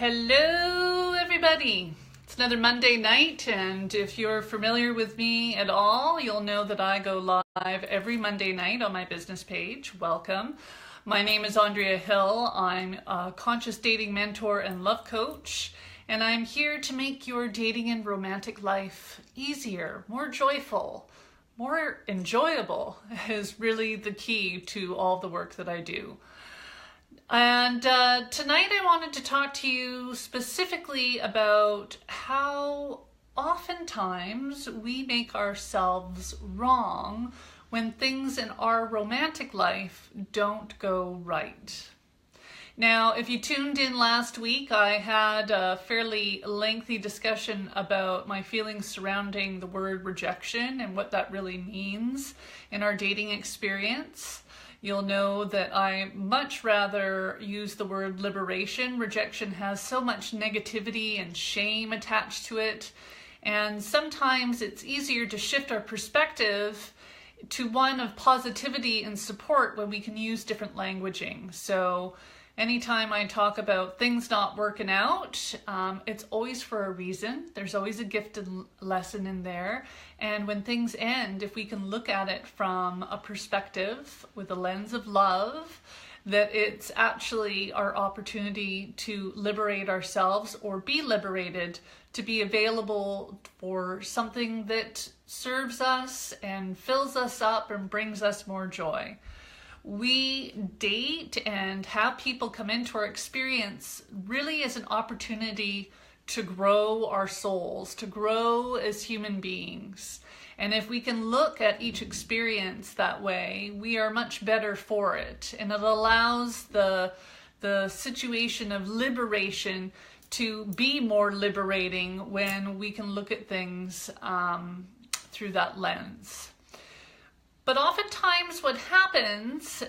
Hello everybody! It's another Monday night, and if you're familiar with me at all, you'll know that I go live every Monday night on my business page. Welcome. My name is Andrea Hill. I'm a conscious dating mentor and love coach, and I'm here to make your dating and romantic life easier, more joyful, more enjoyable is really the key to all the work that I do. And tonight I wanted to talk to you specifically about how oftentimes we make ourselves wrong when things in our romantic life don't go right. Now, if you tuned in last week, I had a fairly lengthy discussion about my feelings surrounding the word rejection and what that really means in our dating experience. You'll know that I much rather use the word liberation. Rejection has so much negativity and shame attached to it, and sometimes it's easier to shift our perspective to one of positivity and support when we can use different languaging. So anytime I talk about things not working out, it's always for a reason. There's always a gifted lesson in there. And when things end, if we can look at it from a perspective with a lens of love, that it's actually our opportunity to liberate ourselves or be liberated, to be available for something that serves us and fills us up and brings us more joy. We date and have people come into our experience really as an opportunity to grow our souls, to grow as human beings. And if we can look at each experience that way, we are much better for it. And it allows the situation of liberation to be more liberating when we can look at things through that lens. But oftentimes what happens,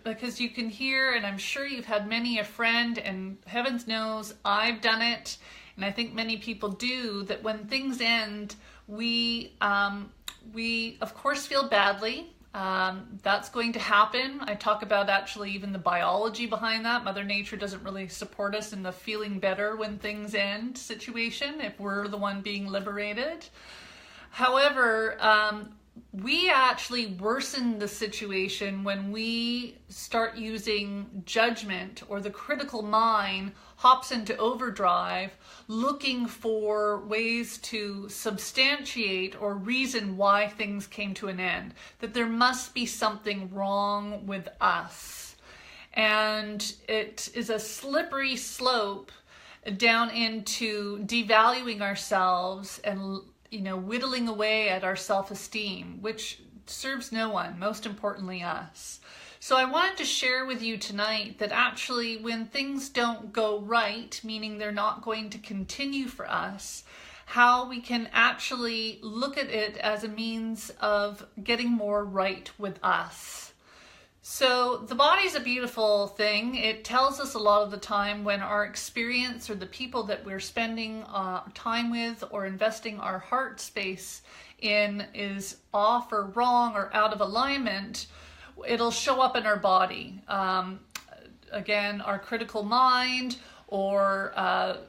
because you can hear, and I'm sure you've had many a friend, and heavens knows I've done it, and I think many people do, that when things end, we of course feel badly. That's going to happen. I talk about actually even the biology behind that. Mother Nature doesn't really support us in the feeling better when things end situation if we're the one being liberated. However, we actually worsen the situation when we start using judgment, or the critical mind hops into overdrive looking for ways to substantiate or reason why things came to an end, that there must be something wrong with us. And it is a slippery slope down into devaluing ourselves and whittling away at our self-esteem, which serves no one, most importantly us. So I wanted to share with you tonight that actually when things don't go right, meaning they're not going to continue for us, how we can actually look at it as a means of getting more right with us. So the body's a beautiful thing. It tells us a lot of the time when our experience or the people that we're spending time with or investing our heart space in is off or wrong or out of alignment. It'll show up in our body. Again, our critical mind or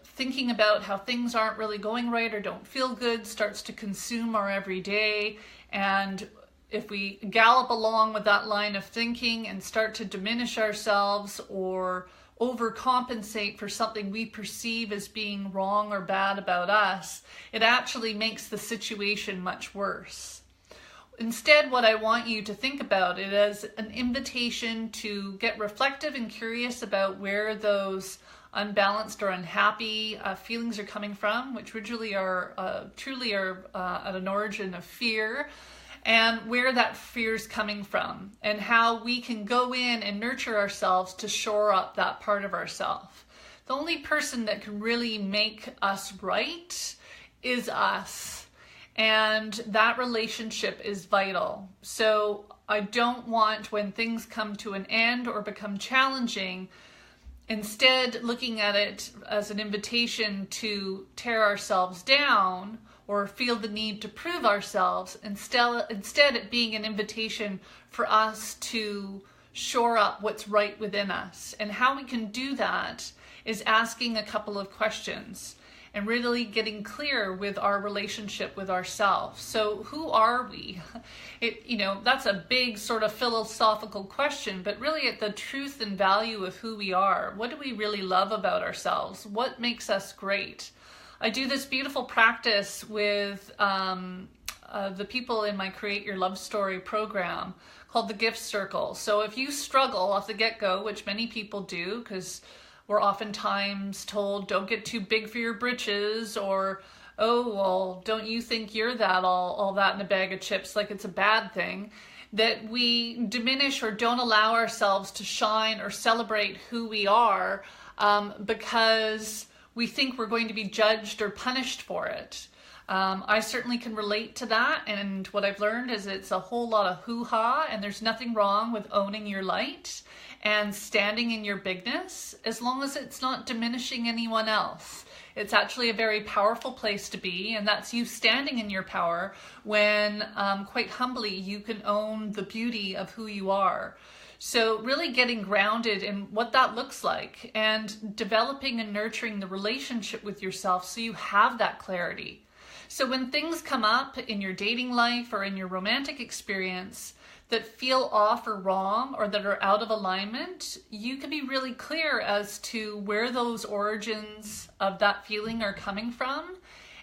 thinking about how things aren't really going right or don't feel good starts to consume our everyday. And if we gallop along with that line of thinking and start to diminish ourselves or overcompensate for something we perceive as being wrong or bad about us, it actually makes the situation much worse. Instead, what I want you to think about it as an invitation to get reflective and curious about where those unbalanced or unhappy feelings are coming from, which truly are at an origin of fear, and where that fear is coming from, and how we can go in and nurture ourselves to shore up that part of ourselves. The only person that can really make us right is us, and that relationship is vital. So I don't want, when things come to an end or become challenging, instead looking at it as an invitation to tear ourselves down or feel the need to prove ourselves, instead it being an invitation for us to shore up what's right within us. And how we can do that is asking a couple of questions and really getting clear with our relationship with ourselves. So who are we? That's a big sort of philosophical question, but really at the truth and value of who we are. What do we really love about ourselves? What makes us great? I do this beautiful practice with the people in my Create Your Love Story program called the Gift Circle. So if you struggle off the get-go, which many people do, because we're oftentimes told, don't get too big for your britches, or, oh, well, don't you think you're that all that in a bag of chips, like it's a bad thing, that we diminish or don't allow ourselves to shine or celebrate who we are because we think we're going to be judged or punished for it. I certainly can relate to that, and what I've learned is it's a whole lot of hoo-ha, and there's nothing wrong with owning your light and standing in your bigness, as long as it's not diminishing anyone else. It's actually a very powerful place to be, and that's you standing in your power when, quite humbly, you can own the beauty of who you are. So really getting grounded in what that looks like and developing and nurturing the relationship with yourself so you have that clarity. So when things come up in your dating life or in your romantic experience that feel off or wrong or that are out of alignment, you can be really clear as to where those origins of that feeling are coming from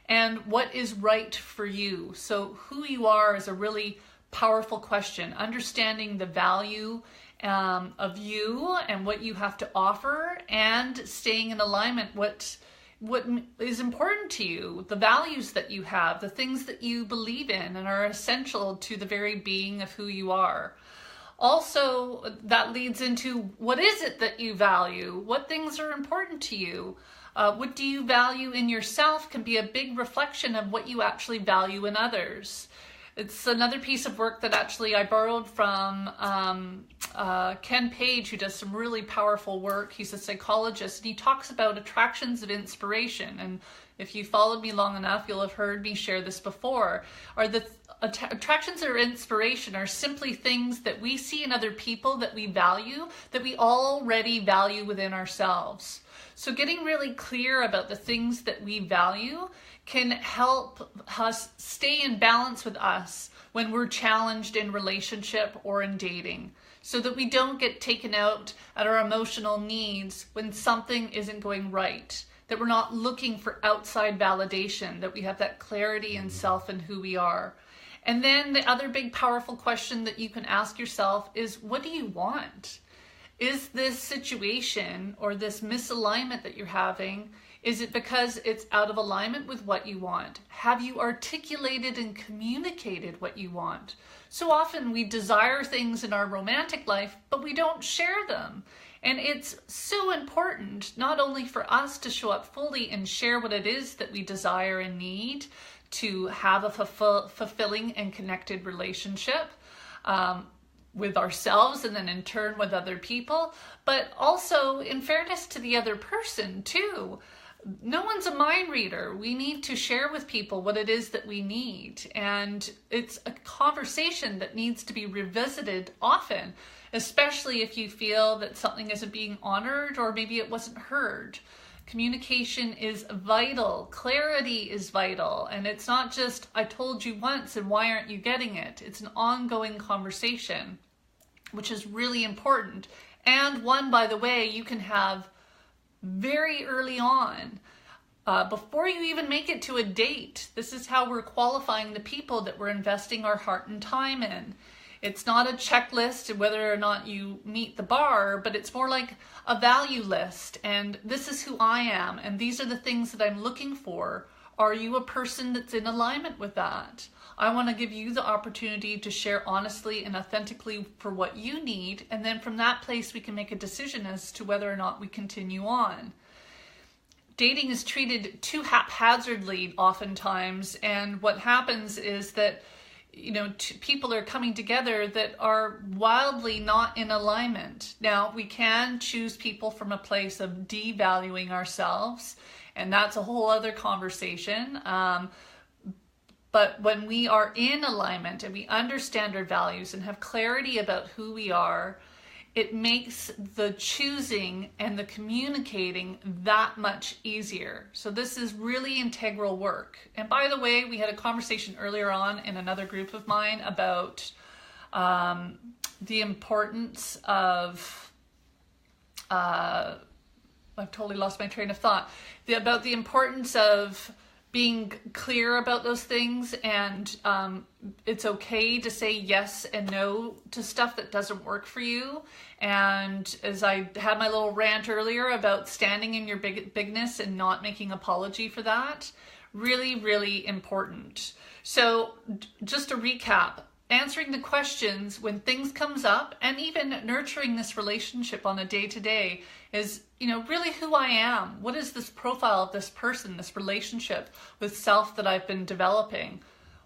and what is right for you. So who you are is a really powerful question. Understanding the value of you and what you have to offer, and staying in alignment what is important to you, the values that you have, the things that you believe in and are essential to the very being of who you are. Also, that leads into what is it that you value? What things are important to you? What do you value in yourself can be a big reflection of what you actually value in others. It's another piece of work that actually I borrowed from Ken Page, who does some really powerful work. He's a psychologist, and he talks about attractions of inspiration. And if you followed me long enough, you'll have heard me share this before. Attractions of inspiration are simply things that we see in other people that we value, that we already value within ourselves. So getting really clear about the things that we value can help us stay in balance with us when we're challenged in relationship or in dating, so that we don't get taken out at our emotional needs when something isn't going right, that we're not looking for outside validation, that we have that clarity in self and who we are. And then the other big powerful question that you can ask yourself is, what do you want? Is this situation or this misalignment that you're having, is it because it's out of alignment with what you want? Have you articulated and communicated what you want? So often we desire things in our romantic life, but we don't share them. And it's so important not only for us to show up fully and share what it is that we desire and need to have a fulfilling and connected relationship, with ourselves and then in turn with other people, but also in fairness to the other person too. No one's a mind reader. We need to share with people what it is that we need. And it's a conversation that needs to be revisited often, especially if you feel that something isn't being honored or maybe it wasn't heard. Communication is vital. Clarity is vital. And it's not just, I told you once and why aren't you getting it? It's an ongoing conversation, which is really important. And one, by the way, you can have very early on, before you even make it to a date. This is how we're qualifying the people that we're investing our heart and time in. It's not a checklist of whether or not you meet the bar, but it's more like a value list. And this is who I am, and these are the things that I'm looking for. Are you a person that's in alignment with that? I want to give you the opportunity to share honestly and authentically for what you need, and then from that place we can make a decision as to whether or not we continue on. Dating is treated too haphazardly oftentimes, and what happens is that people are coming together that are wildly not in alignment. Now, we can choose people from a place of devaluing ourselves, and that's a whole other conversation. But when we are in alignment and we understand our values and have clarity about who we are, it makes the choosing and the communicating that much easier. So this is really integral work. And by the way, we had a conversation earlier on in another group of mine about the importance of, I've totally lost my train of thought, about the importance of being clear about those things, and it's okay to say yes and no to stuff that doesn't work for you. And as I had my little rant earlier about standing in your bigness and not making apology for that, really, really important. So just to recap, answering the questions when things comes up, and even nurturing this relationship on a day-to-day is, really who I am. What is this profile of this person, this relationship with self that I've been developing?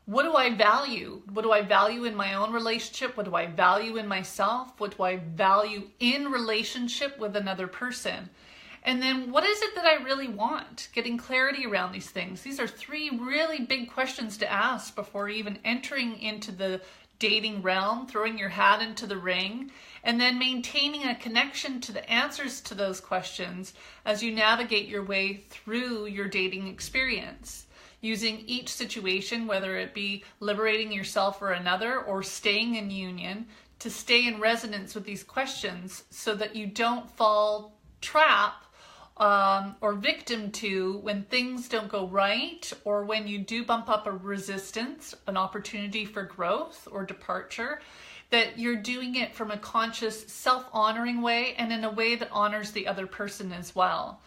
What do I value? What do I value in my own relationship? What do I value in myself? What do I value in relationship with another person? And then what is it that I really want? Getting clarity around these things. These are 3 really big questions to ask before even entering into the dating realm, throwing your hat into the ring, and then maintaining a connection to the answers to those questions as you navigate your way through your dating experience. Using each situation, whether it be liberating yourself or another, or staying in union, to stay in resonance with these questions so that you don't fall trap or victim to when things don't go right, or when you do bump up a resistance, an opportunity for growth or departure, that you're doing it from a conscious, self-honoring way, and in a way that honors the other person as well.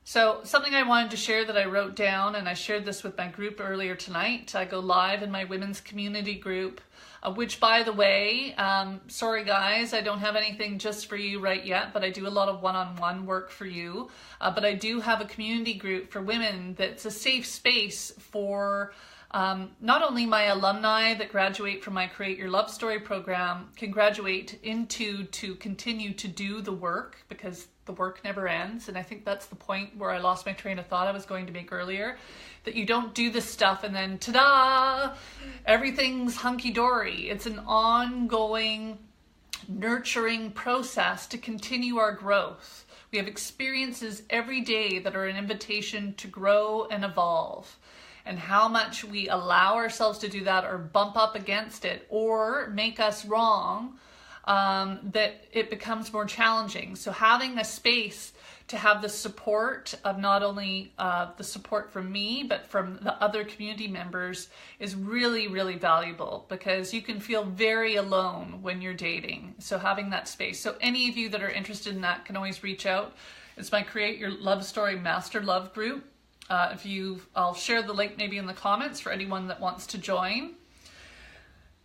So something I wanted to share that I wrote down, and I shared this with my group earlier tonight. I go live in my women's community group, which, by the way, sorry guys, I don't have anything just for you right yet, but I do a lot of one-on-one work for you. But I do have a community group for women that's a safe space for not only my alumni that graduate from my Create Your Love Story program can graduate into to continue to do the work, because the work never ends. And I think that's the point where I lost my train of thought I was going to make earlier, that you don't do this stuff and then ta-da, everything's hunky-dory. It's an ongoing, nurturing process to continue our growth. We have experiences every day that are an invitation to grow and evolve. And how much we allow ourselves to do that, or bump up against it, or make us wrong, that it becomes more challenging. So having a space to have the support of not only the support from me, but from the other community members is really, really valuable, because you can feel very alone when you're dating. So having that space. So any of you that are interested in that can always reach out. It's my Create Your Love Story Master Love group. I'll share the link maybe in the comments for anyone that wants to join.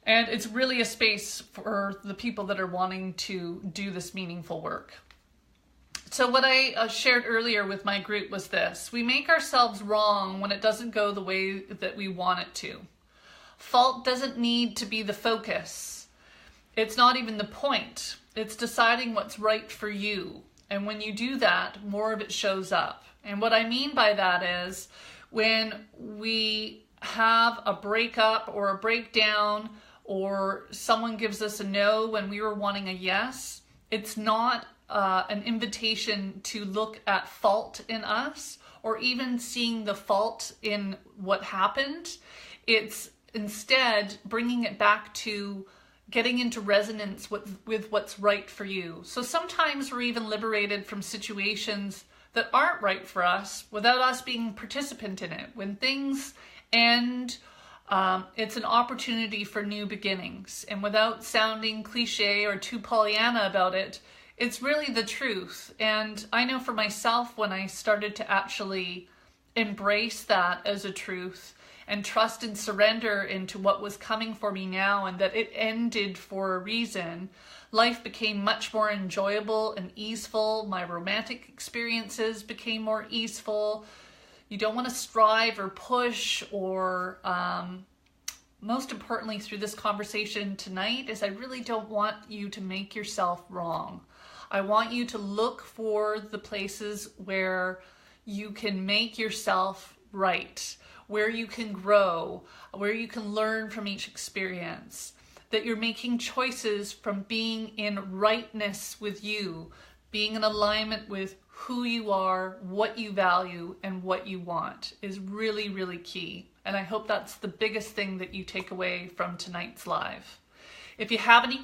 And it's really a space for the people that are wanting to do this meaningful work. So what I shared earlier with my group was this: we make ourselves wrong when it doesn't go the way that we want it to. Fault doesn't need to be the focus. It's not even the point. It's deciding what's right for you. And when you do that, more of it shows up. And what I mean by that is, when we have a breakup or a breakdown, or someone gives us a no when we were wanting a yes, it's not an invitation to look at fault in us, or even seeing the fault in what happened. It's instead bringing it back to getting into resonance with what's right for you. So sometimes we're even liberated from situations that aren't right for us without us being a participant in it. When things end, it's an opportunity for new beginnings. And without sounding cliche or too Pollyanna about it, it's really the truth. And I know for myself, when I started to actually embrace that as a truth and trust and surrender into what was coming for me now, and that it ended for a reason, life became much more enjoyable and easeful. My romantic experiences became more easeful. You don't want to strive or push, or most importantly through this conversation tonight is I really don't want you to make yourself wrong. I want you to look for the places where you can make yourself right, where you can grow, where you can learn from each experience. that you're making choices from being in rightness with you, being in alignment with who you are, what you value, and what you want is really, really key. And I hope that's the biggest thing that you take away from tonight's live. If you have any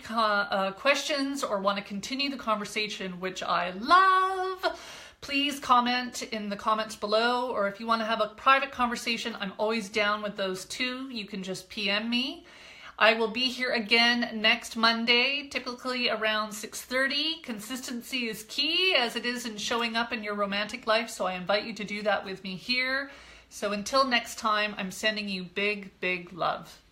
questions or want to continue the conversation, which I love, please comment in the comments below. Or if you want to have a private conversation, I'm always down with those too. You can just PM me. I will be here again next Monday, typically around 6:30. Consistency is key, as it is in showing up in your romantic life, so I invite you to do that with me here. So until next time, I'm sending you big, big love.